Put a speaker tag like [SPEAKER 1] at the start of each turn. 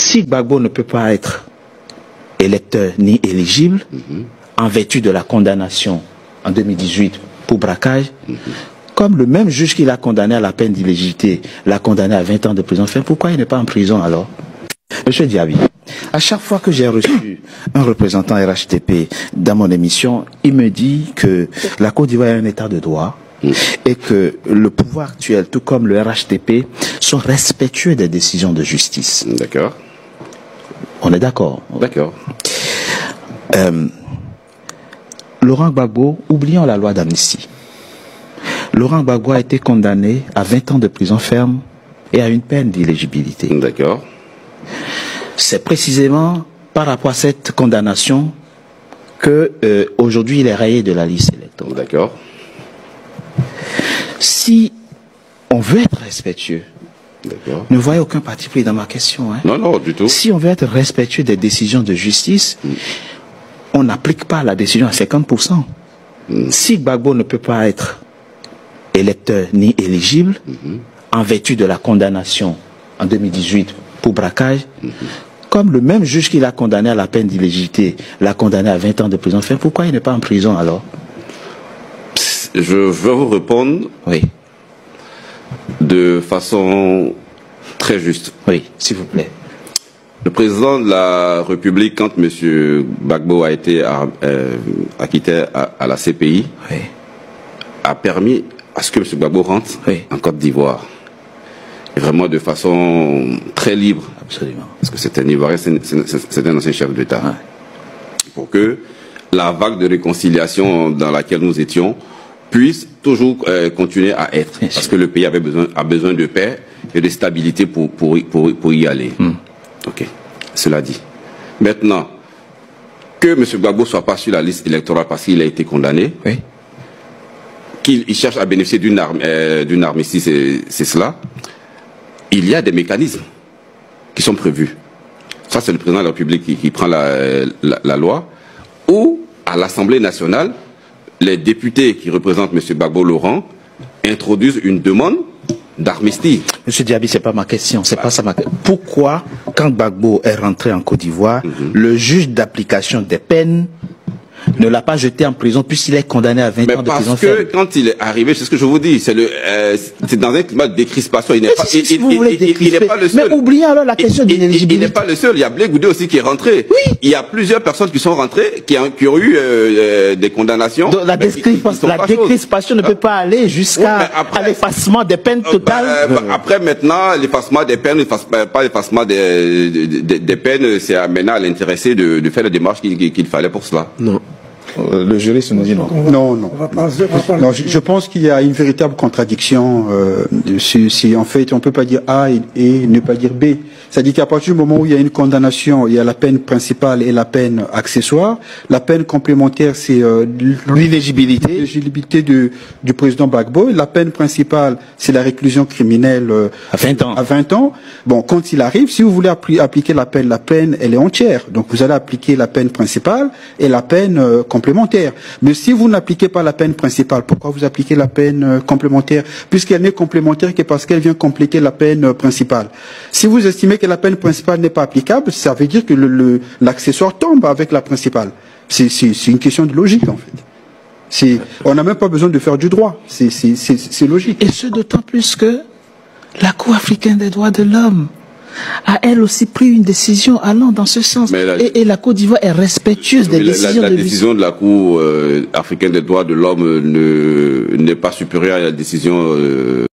[SPEAKER 1] Si Gbagbo ne peut pas être électeur ni éligible, en vertu de la condamnation en 2018 pour braquage, comme le même juge qui l'a condamné à la peine d'illégitimité l'a condamné à 20 ans de prison ferme, pourquoi il n'est pas en prison alors? Monsieur Diaby, à chaque fois que j'ai reçu un représentant RHTP dans mon émission, il me dit que la Côte d'Ivoire est un état de droit et que le pouvoir actuel, tout comme le RHTP, sont respectueux des décisions de justice.
[SPEAKER 2] D'accord.
[SPEAKER 1] On est d'accord?
[SPEAKER 2] D'accord.
[SPEAKER 1] Laurent Gbagbo, oublions la loi d'amnistie. Laurent Gbagbo a été condamné à 20 ans de prison ferme et à une peine d'éligibilité.
[SPEAKER 2] D'accord.
[SPEAKER 1] C'est précisément par rapport à cette condamnation que aujourd'hui il est rayé de la liste électorale.
[SPEAKER 2] D'accord.
[SPEAKER 1] Si on veut être respectueux,
[SPEAKER 2] D'accord.
[SPEAKER 1] ne voyez aucun parti pris dans ma question. Hein.
[SPEAKER 2] Non, non, du tout.
[SPEAKER 1] Si on veut être respectueux des décisions de justice, on n'applique pas la décision à 50%. Si Gbagbo ne peut pas être électeur ni éligible, en vertu de la condamnation en 2018 pour braquage, comme le même juge qui l'a condamné à la peine d'illégitimité l'a condamné à 20 ans de prison ferme, pourquoi il n'est pas en prison alors?
[SPEAKER 2] Je veux vous répondre de façon très juste.
[SPEAKER 1] Oui, s'il vous plaît.
[SPEAKER 2] Le président de la République, quand M. Gbagbo a été acquitté à la CPI, a permis à ce que M. Gbagbo rentre en Côte d'Ivoire. Et vraiment de façon très libre.
[SPEAKER 1] Absolument.
[SPEAKER 2] Parce que c'est un Ivoirien, c'est un ancien chef d'État. Pour que la vague de réconciliation dans laquelle nous étions puisse toujours continuer à être. Parce que le pays a besoin de paix et de stabilité pour y aller. Ok. Cela dit. Maintenant, que M. Gbagbo ne soit pas sur la liste électorale parce qu'il a été condamné, qu'il cherche à bénéficier d'une armistice, c'est cela. Il y a des mécanismes qui sont prévus. Ça, c'est le président de la République qui prend la loi. Ou, à l'Assemblée nationale, les députés qui représentent M. Gbagbo Laurent introduisent une demande d'armistice.
[SPEAKER 1] Monsieur Diaby, c'est pas ma question, c'est pas ça ma question. Pourquoi, quand Gbagbo est rentré en Côte d'Ivoire, le juge d'application des peines ne l'a pas jeté en prison puisqu'il est condamné à 20 ans de prison ferme?
[SPEAKER 2] Parce que quand il est arrivé, c'est ce que je vous dis, c'est dans un climat de décrispation. Il n'est pas, pas le seul.
[SPEAKER 1] Mais oubliez alors la question d'inéligibilité.
[SPEAKER 2] Il n'est pas le seul. Il y a Blé Goudé aussi qui est rentré. Oui. Il y a plusieurs personnes qui sont rentrées, qui ont eu des condamnations.
[SPEAKER 1] Donc, la décrispation ne peut pas aller jusqu'à l'effacement des peines totales.
[SPEAKER 2] Après maintenant, l'effacement des peines, pas l'effacement des peines, c'est maintenant à l'intéressé de faire les démarches qu'il fallait pour cela.
[SPEAKER 3] Non.
[SPEAKER 1] Le juriste nous dit non.
[SPEAKER 4] Non. Non, je pense qu'il y a une véritable contradiction. En fait, on ne peut pas dire A et ne pas dire B. C'est-à-dire qu'à partir du moment où il y a une condamnation, il y a la peine principale et la peine accessoire. La peine complémentaire, c'est l'inéligibilité du président Gbagbo. La peine principale, c'est la réclusion criminelle
[SPEAKER 1] à 20 ans.
[SPEAKER 4] À 20 ans. Bon, quand il arrive, si vous voulez appliquer la peine, elle est entière. Donc vous allez appliquer la peine principale et la peine complémentaire. Mais si vous n'appliquez pas la peine principale, pourquoi vous appliquez la peine complémentaire? Puisqu'elle n'est complémentaire que parce qu'elle vient compléter la peine principale. Si vous estimez que la peine principale n'est pas applicable, ça veut dire que l'accessoire tombe avec la principale. C'est une question de logique, en fait. On n'a même pas besoin de faire du droit. C'est logique.
[SPEAKER 1] Et ce d'autant plus que la Cour africaine des droits de l'homme a elle aussi pris une décision allant dans ce sens. Et la Côte d'Ivoire est respectueuse des décisions de
[SPEAKER 2] la décision de la Cour africaine des droits de l'homme n'est pas supérieure à la décision